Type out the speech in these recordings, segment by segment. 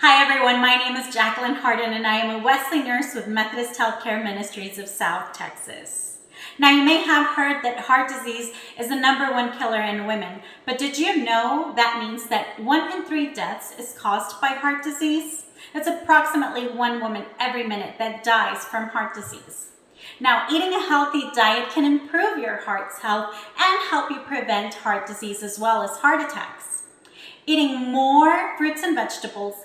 Hi everyone, my name is Jacqueline Harden and I am a Wesley nurse with Methodist Healthcare Ministries of South Texas. Now you may have heard that heart disease is the #1 killer in women, but did you know that means that 1 in 3 deaths is caused by heart disease? That's approximately 1 woman every minute that dies from heart disease. Now, eating a healthy diet can improve your heart's health and help you prevent heart disease as well as heart attacks. Eating more fruits and vegetables,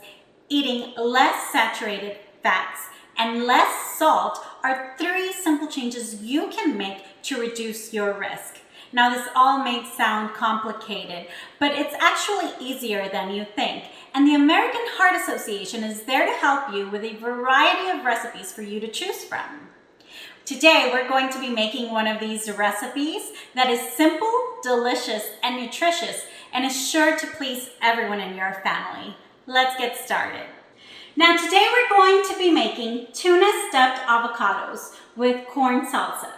eating less saturated fats, and less salt are 3 simple changes you can make to reduce your risk. Now, this all may sound complicated, but it's actually easier than you think. And the American Heart Association is there to help you with a variety of recipes for you to choose from. Today, we're going to be making one of these recipes that is simple, delicious, and nutritious, and is sure to please everyone in your family. Let's get started. Now today we're going to be making tuna stuffed avocados with corn salsa.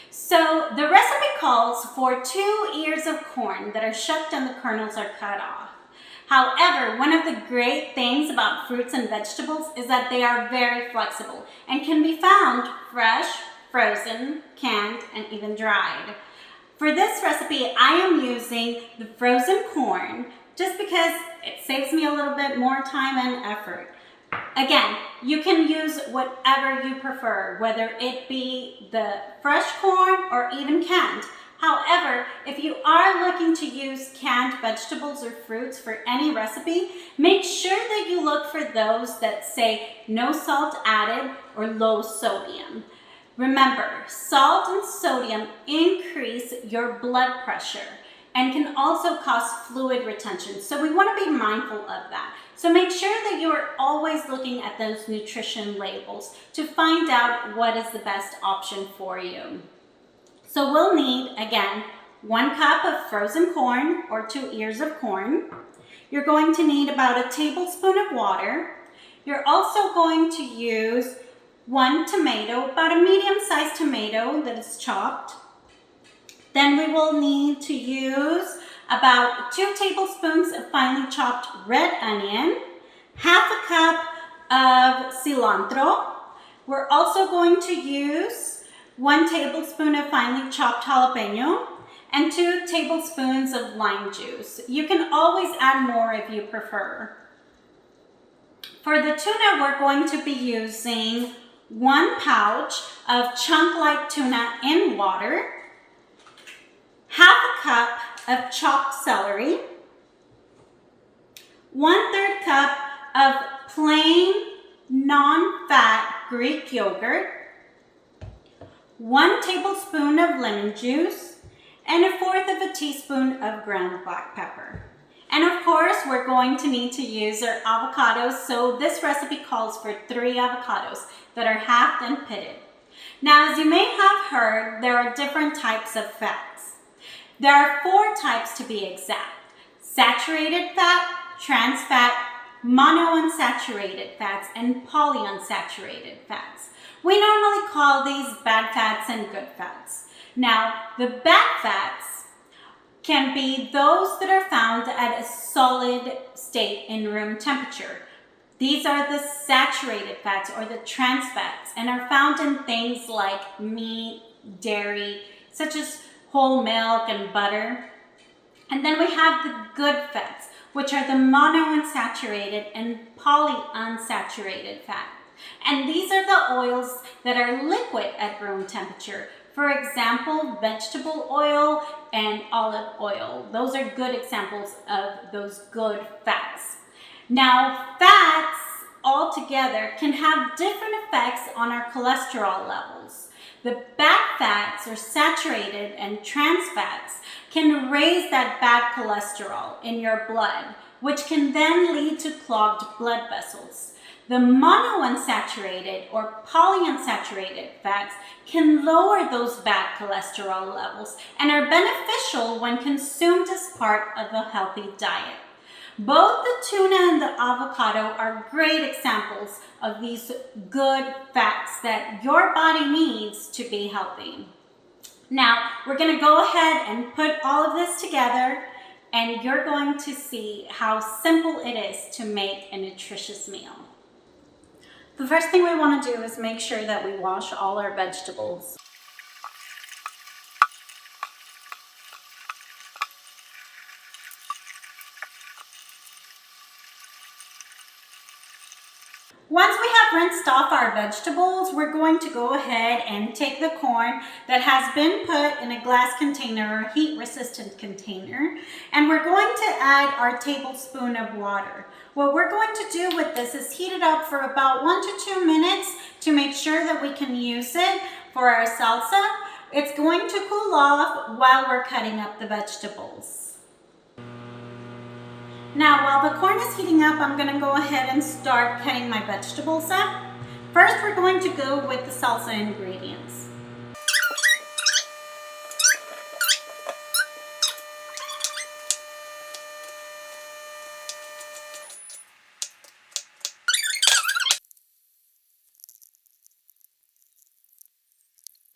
So the recipe calls for 2 ears of corn that are shucked and the kernels are cut off. However, one of the great things about fruits and vegetables is that they are very flexible and can be found fresh, frozen, canned, and even dried. For this recipe, I am using the frozen corn just because it saves me a little bit more time and effort. Again, you can use whatever you prefer, whether it be the fresh corn or even canned. However, if you are looking to use canned vegetables or fruits for any recipe, make sure that you look for those that say no salt added or low sodium. Remember, salt and sodium increase your blood pressure and can also cause fluid retention. So we want to be mindful of that. So make sure that you are always looking at those nutrition labels to find out what is the best option for you. So we'll need, again, 1 cup of frozen corn or 2 ears of corn. You're going to need about a tablespoon of water. You're also going to use 1 tomato, about a medium-sized tomato that is chopped. Then we will need to use about 2 tablespoons of finely chopped red onion, half a cup of cilantro. We're also going to use 1 tablespoon of finely chopped jalapeno and 2 tablespoons of lime juice. You can always add more if you prefer. For the tuna, we're going to be using 1 pouch of chunk-like tuna in water, half a cup of chopped celery, 1/3 cup of plain non-fat Greek yogurt, 1 tablespoon of lemon juice, and 1/4 teaspoon of ground black pepper. And of course, we're going to need to use our avocados, so this recipe calls for 3 avocados that are halved and pitted. Now, as you may have heard, there are different types of fats. There are 4 types to be exact: saturated fat, trans fat, monounsaturated fats, and polyunsaturated fats. We normally call these bad fats and good fats. Now, the bad fats can be those that are found at a solid state in room temperature. These are the saturated fats or the trans fats and are found in things like meat, dairy, such as whole milk and butter. And then we have the good fats, which are the monounsaturated and polyunsaturated fat. And these are the oils that are liquid at room temperature. For example, vegetable oil and olive oil. Those are good examples of those good fats. Now, fats altogether can have different effects on our cholesterol levels. The bad fats or saturated and trans fats can raise that bad cholesterol in your blood, which can then lead to clogged blood vessels. The monounsaturated or polyunsaturated fats can lower those bad cholesterol levels and are beneficial when consumed as part of a healthy diet. Both the tuna and the avocado are great examples of these good fats that your body needs to be healthy. Now, we're going to go ahead and put all of this together and you're going to see how simple it is to make a nutritious meal. The first thing we want to do is make sure that we wash all our vegetables. Once we have rinsed off our vegetables, we're going to go ahead and take the corn that has been put in a glass container or heat-resistant container, and we're going to add our tablespoon of water. What we're going to do with this is heat it up for about 1 to 2 minutes to make sure that we can use it for our salsa. It's going to cool off while we're cutting up the vegetables. Now, while the corn is heating up, I'm going to go ahead and start cutting my vegetables up. First, we're going to go with the salsa ingredients.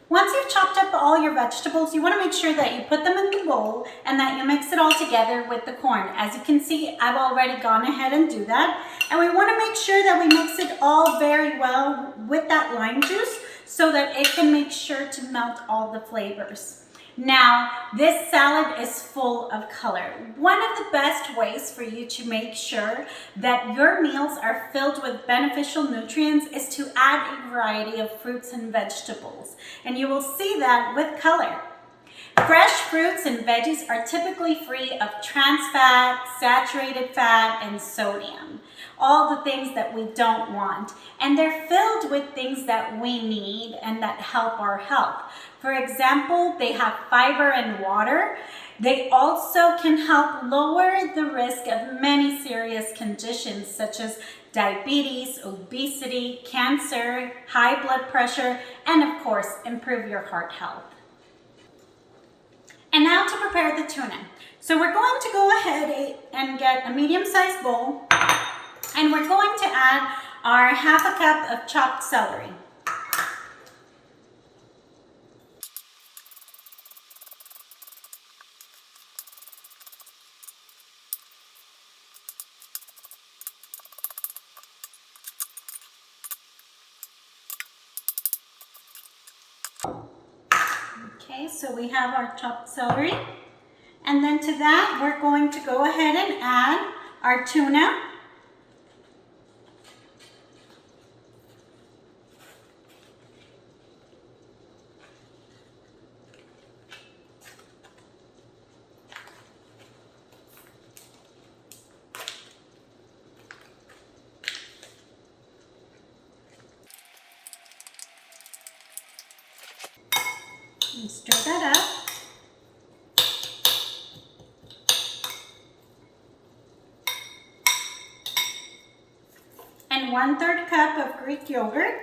Once you've chopped up all your vegetables, you want to make sure that you put them in the bowl and that you mix it all together with the corn. As you can see, I've already gone ahead and do that. And we want to make sure that we mix it all very well with that lime juice so that it can make sure to melt all the flavors. Now, this salad is full of color. One of the best ways for you to make sure that your meals are filled with beneficial nutrients is to add a variety of fruits and vegetables. And you will see that with color. Fresh fruits and veggies are typically free of trans fat, saturated fat, and sodium. All the things that we don't want. And they're filled with things that we need and that help our health. For example, they have fiber and water. They also can help lower the risk of many serious conditions such as diabetes, obesity, cancer, high blood pressure, and of course, improve your heart health. And now to prepare the tuna. So we're going to go ahead and get a medium-sized bowl, and we're going to add our 1/2 cup of chopped celery. Okay, so we have our chopped celery. And then to that, we're going to go ahead and add our tuna. And stir that up. And 1/3 cup of Greek yogurt.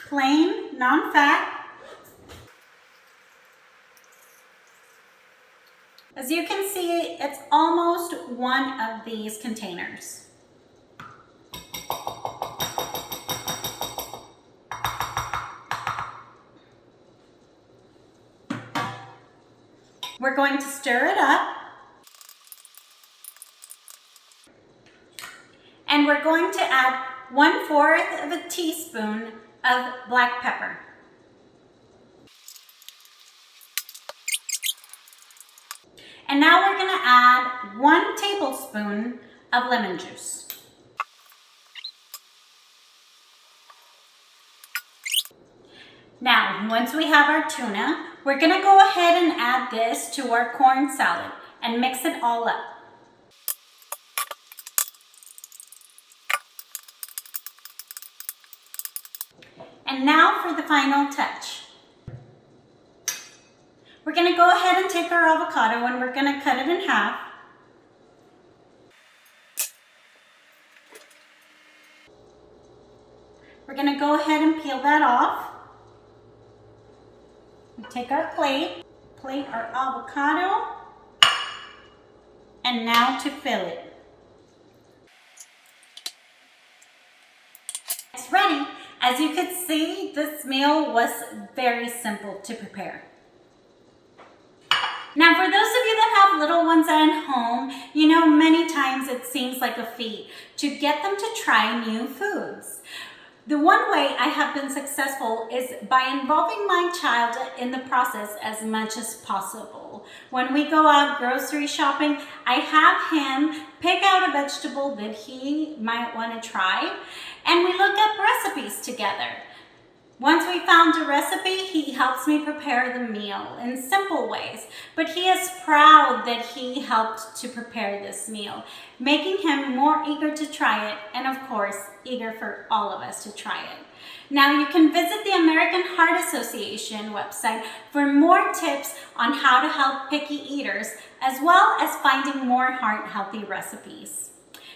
Plain, non-fat. As you can see, it's almost one of these containers. We're going to stir it up. And we're going to add 1/4 of a teaspoon of black pepper. And now we're going to add 1 tablespoon of lemon juice. Now, once we have our tuna, we're going to go ahead and add this to our corn salad and mix it all up. And now for the final touch. We're going to go ahead and take our avocado and we're going to cut it in half. We're going to go ahead and peel that off. We take our plate our avocado, and now to fill it. It's ready. As you could see, this meal was very simple to prepare. Now, for those of you that have little ones at home, you know, many times it seems like a feat to get them to try new foods. The one way I have been successful is by involving my child in the process as much as possible. When we go out grocery shopping, I have him pick out a vegetable that he might want to try, and we look up recipes together. Once we found a recipe, he helps me prepare the meal in simple ways, but he is proud that he helped to prepare this meal, making him more eager to try it, and of course, eager for all of us to try it. Now you can visit the American Heart Association website for more tips on how to help picky eaters, as well as finding more heart-healthy recipes.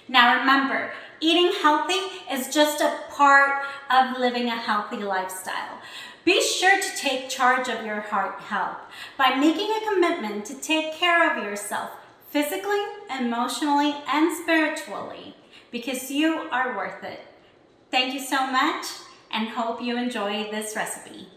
Now remember, eating healthy is just a part of living a healthy lifestyle. Be sure to take charge of your heart health by making a commitment to take care of yourself physically, emotionally, and spiritually, because you are worth it. Thank you so much, and hope you enjoy this recipe.